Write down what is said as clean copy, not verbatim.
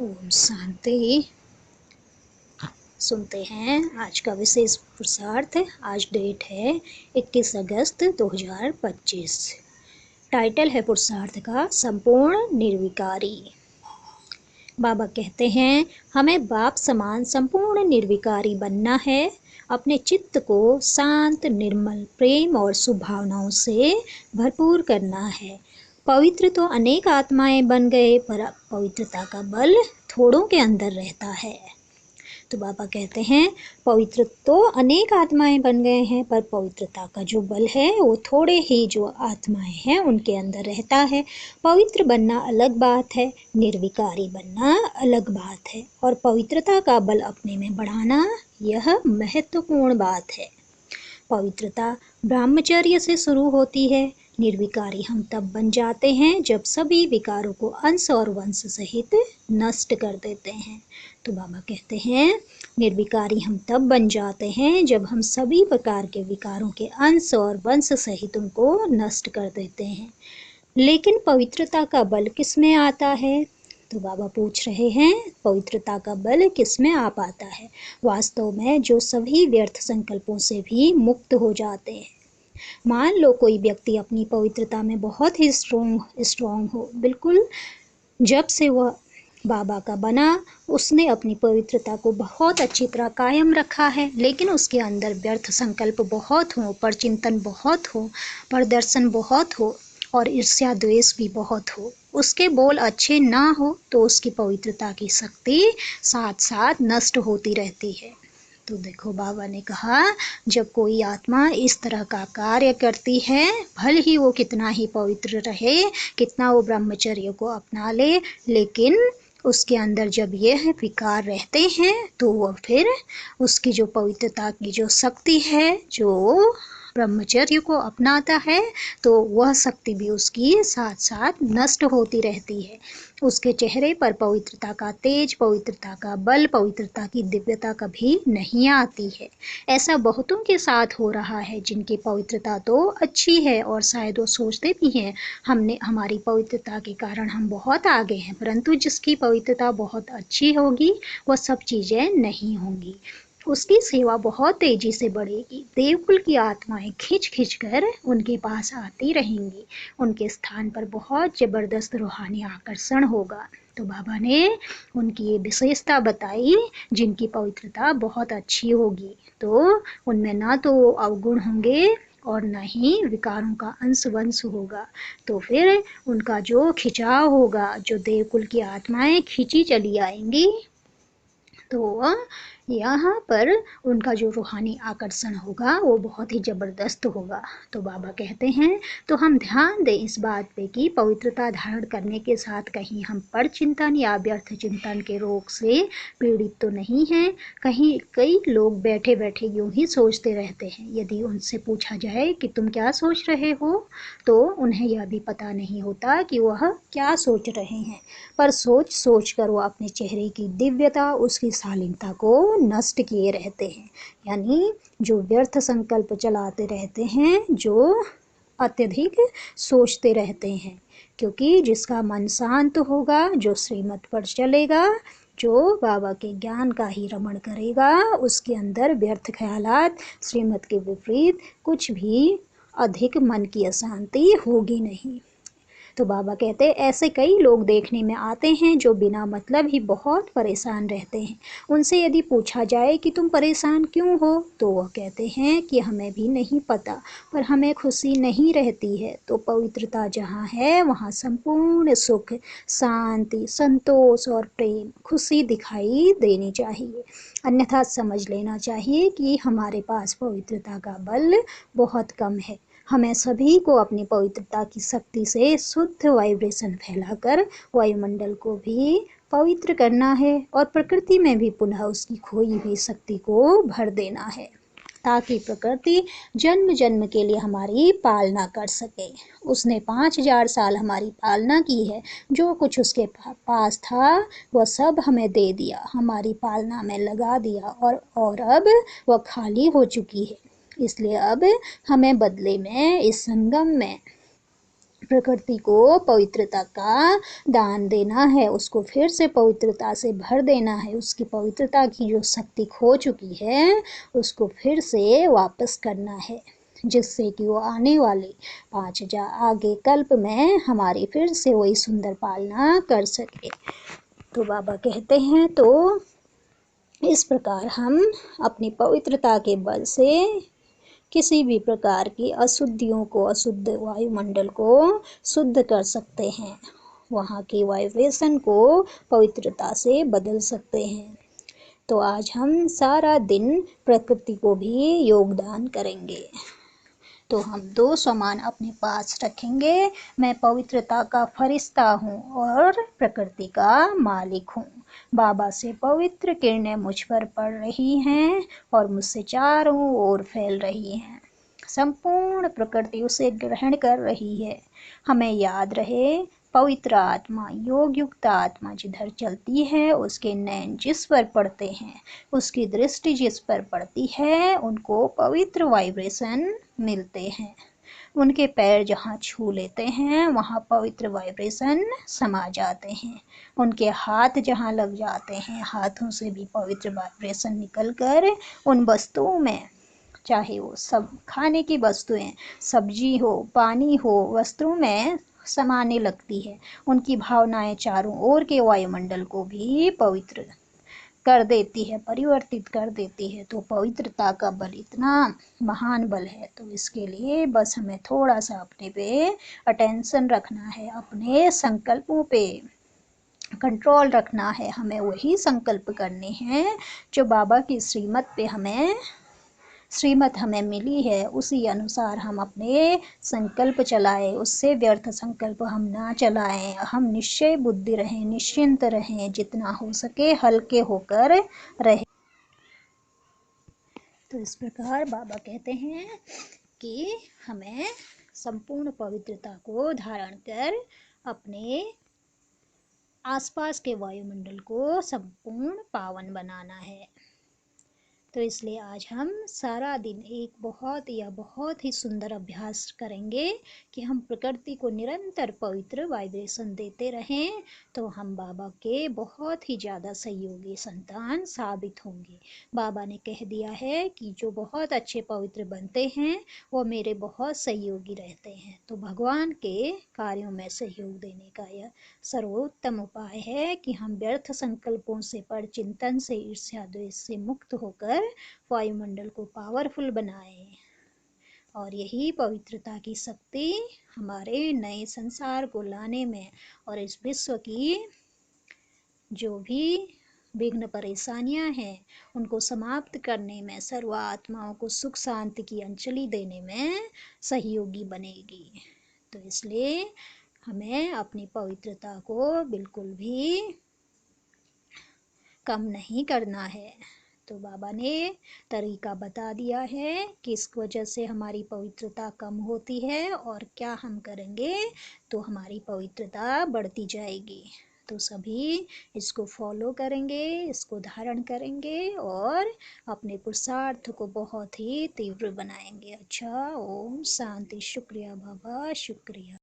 ओम शांति। सुनते हैं आज का विशेष पुरुषार्थ। आज डेट है 21 अगस्त 2025। टाइटल है पुरुषार्थ का संपूर्ण निर्विकारी। बाबा कहते हैं हमें बाप समान संपूर्ण निर्विकारी बनना है। अपने चित्त को शांत, निर्मल, प्रेम और शुभभावनाओं से भरपूर करना है। पवित्र तो अनेक आत्माएं बन गए, पर पवित्रता का बल थोड़ों के अंदर रहता है। तो बाबा कहते हैं पवित्र तो अनेक आत्माएं बन गए हैं, पर पवित्रता का जो बल है वो थोड़े ही जो आत्माएं हैं उनके अंदर रहता है। पवित्र बनना अलग बात है, निर्विकारी बनना अलग बात है, और पवित्रता का बल अपने में बढ़ाना यह महत्वपूर्ण बात है। पवित्रता ब्रह्मचर्य से शुरू होती है। निर्विकारी हम तब बन जाते हैं जब सभी विकारों को अंश और वंश सहित नष्ट कर देते हैं। तो बाबा कहते हैं निर्विकारी हम तब बन जाते हैं जब हम सभी प्रकार के विकारों के अंश और वंश सहित उनको नष्ट कर देते हैं। लेकिन पवित्रता का बल किसमें आता है? तो बाबा पूछ रहे हैं पवित्रता का बल किसमें आ पाता है? वास्तव में जो सभी व्यर्थ संकल्पों से भी मुक्त हो जाते हैं। मान लो कोई व्यक्ति अपनी पवित्रता में बहुत ही स्ट्रॉन्ग हो, बिल्कुल जब से वह बाबा का बना उसने अपनी पवित्रता को बहुत अच्छी तरह कायम रखा है, लेकिन उसके अंदर व्यर्थ संकल्प बहुत हो, परचिंतन बहुत हो, प्रदर्शन बहुत हो और ईर्ष्या द्वेष भी बहुत हो, उसके बोल अच्छे ना हो, तो उसकी पवित्रता की शक्ति साथ साथ नष्ट होती रहती है। तो देखो बाबा ने कहा जब कोई आत्मा इस तरह का कार्य करती है, भले ही वो कितना ही पवित्र रहे, कितना वो ब्रह्मचर्य को अपना ले, लेकिन उसके अंदर जब यह विकार रहते हैं तो वह फिर उसकी जो पवित्रता की जो शक्ति है, जो ब्रह्मचर्य को अपनाता है, तो वह शक्ति भी उसकी साथ साथ नष्ट होती रहती है। उसके चेहरे पर पवित्रता का तेज, पवित्रता का बल, पवित्रता की दिव्यता कभी नहीं आती है। ऐसा बहुतों के साथ हो रहा है जिनकी पवित्रता तो अच्छी है और शायद वो सोचते भी हैं हमारी पवित्रता के कारण हम बहुत आगे हैं, परंतु जिसकी पवित्रता बहुत अच्छी होगी वह सब चीज़ें नहीं होंगी। उसकी सेवा बहुत तेजी से बढ़ेगी। देवकुल की आत्माएं खिंच खिंच कर उनके पास आती रहेंगी। उनके स्थान पर बहुत जबरदस्त रूहानी आकर्षण होगा। तो बाबा ने उनकी ये विशेषता बताई जिनकी पवित्रता बहुत अच्छी होगी, तो उनमें ना तो अवगुण होंगे और न ही विकारों का अंश वंश होगा। तो फिर उनका जो खिंचाव होगा, जो देवकुल की आत्माएं खिंची चली आएंगी, तो यहाँ पर उनका जो रूहानी आकर्षण होगा वो बहुत ही ज़बरदस्त होगा। तो बाबा कहते हैं तो हम ध्यान दें इस बात पे कि पवित्रता धारण करने के साथ कहीं हम परचिंतन या व्यर्थ चिंतन के रोग से पीड़ित तो नहीं हैं। कहीं कई लोग बैठे बैठे यूं ही सोचते रहते हैं। यदि उनसे पूछा जाए कि तुम क्या सोच रहे हो, तो उन्हें यह भी पता नहीं होता कि वह क्या सोच रहे हैं, पर सोच सोच कर वो अपने चेहरे की दिव्यता, उसकी शालीनता को नष्ट किए रहते हैं। यानी जो व्यर्थ संकल्प चलाते रहते हैं, जो अत्यधिक सोचते रहते हैं, क्योंकि जिसका मन शांत होगा, जो श्रीमत पर चलेगा, जो बाबा के ज्ञान का ही रमण करेगा, उसके अंदर व्यर्थ ख्यालात, श्रीमत के विपरीत कुछ भी अधिक मन की अशांति होगी नहीं। तो बाबा कहते हैं ऐसे कई लोग देखने में आते हैं जो बिना मतलब ही बहुत परेशान रहते हैं। उनसे यदि पूछा जाए कि तुम परेशान क्यों हो, तो वह कहते हैं कि हमें भी नहीं पता, पर हमें खुशी नहीं रहती है। तो पवित्रता जहाँ है वहाँ संपूर्ण सुख, शांति, संतोष और प्रेम, खुशी दिखाई देनी चाहिए। अन्यथा समझ लेना चाहिए कि हमारे पास पवित्रता का बल बहुत कम है। हमें सभी को अपनी पवित्रता की शक्ति से शुद्ध वाइब्रेशन फैलाकर वायुमंडल को भी पवित्र करना है और प्रकृति में भी पुनः उसकी खोई हुई शक्ति को भर देना है, ताकि प्रकृति जन्म जन्म के लिए हमारी पालना कर सके। उसने 5000 साल हमारी पालना की है। जो कुछ उसके पास था वह सब हमें दे दिया, हमारी पालना में लगा दिया, और अब वह खाली हो चुकी है। इसलिए अब हमें बदले में इस संगम में प्रकृति को पवित्रता का दान देना है, उसको फिर से पवित्रता से भर देना है, उसकी पवित्रता की जो शक्ति खो चुकी है उसको फिर से वापस करना है, जिससे कि वो आने वाले 5000 आगे कल्प में हमारी फिर से वही सुंदर पालना कर सके। तो बाबा कहते हैं तो इस प्रकार हम अपनी पवित्रता के बल से किसी भी प्रकार की अशुद्धियों को, अशुद्ध वायुमंडल को शुद्ध कर सकते हैं, वहाँ की वाइब्रेशन को पवित्रता से बदल सकते हैं। तो आज हम सारा दिन प्रकृति को भी योगदान करेंगे। तो हम 2 सम्मान अपने पास रखेंगे। मैं पवित्रता का फरिश्ता हूँ और प्रकृति का मालिक हूँ। बाबा से पवित्र किरणें मुझ पर पड़ रही हैं और मुझसे चारों ओर फैल रही हैं। संपूर्ण प्रकृति उसे ग्रहण कर रही है। हमें याद रहे, पवित्र आत्मा, योग युक्त आत्मा जिधर चलती है उसके नैन जिस पर पड़ते हैं, उसकी दृष्टि जिस पर पड़ती है उनको पवित्र वाइब्रेशन मिलते हैं। उनके पैर जहाँ छू लेते हैं वहाँ पवित्र वाइब्रेशन समा जाते हैं। उनके हाथ जहाँ लग जाते हैं हाथों से भी पवित्र वाइब्रेशन निकलकर उन वस्तुओं में, चाहे वो सब खाने की वस्तुएं, सब्जी हो, पानी हो, वस्त्रों में समाने लगती है। उनकी भावनाएं चारों ओर के वायुमंडल को भी पवित्र कर देती है, परिवर्तित कर देती है। तो पवित्रता का बल इतना महान बल है। तो इसके लिए बस हमें थोड़ा सा अपने पे अटेंशन रखना है, अपने संकल्पों पे कंट्रोल रखना है। हमें वही संकल्प करने हैं जो बाबा की श्रीमत हमें मिली है, उसी अनुसार हम अपने संकल्प चलाएं। उससे व्यर्थ संकल्प हम ना चलाएं। हम निश्चय बुद्धि रहें, निश्चिंत रहें, जितना हो सके हल्के होकर रहें। तो इस प्रकार बाबा कहते हैं कि हमें संपूर्ण पवित्रता को धारण कर अपने आसपास के वायुमंडल को संपूर्ण पावन बनाना है। तो इसलिए आज हम सारा दिन एक बहुत ही सुंदर अभ्यास करेंगे कि हम प्रकृति को निरंतर पवित्र वाइब्रेशन देते रहें, तो हम बाबा के बहुत ही ज़्यादा सहयोगी संतान साबित होंगे। बाबा ने कह दिया है कि जो बहुत अच्छे पवित्र बनते हैं वो मेरे बहुत सहयोगी रहते हैं। तो भगवान के कार्यों में सहयोग देने का यह सर्वोत्तम उपाय है कि हम व्यर्थ संकल्पों से, पर चिंतन से, ईर्ष्या द्वेष से मुक्त होकर वायुमंडल को पावरफुल बनाएं। और यही पवित्रता की शक्ति हमारे नए संसार को लाने में और इस विश्व की जो भी विघ्न परेशानियां हैं उनको समाप्त करने में, सर्व आत्माओं को सुख शांति की अंजलि देने में सहयोगी बनेगी। तो इसलिए हमें अपनी पवित्रता को बिल्कुल भी कम नहीं करना है। तो बाबा ने तरीका बता दिया है कि किस वजह से हमारी पवित्रता कम होती है और क्या हम करेंगे तो हमारी पवित्रता बढ़ती जाएगी। तो सभी इसको फॉलो करेंगे, इसको धारण करेंगे और अपने पुरुषार्थ को बहुत ही तीव्र बनाएंगे। अच्छा, ओम शांति। शुक्रिया बाबा, शुक्रिया।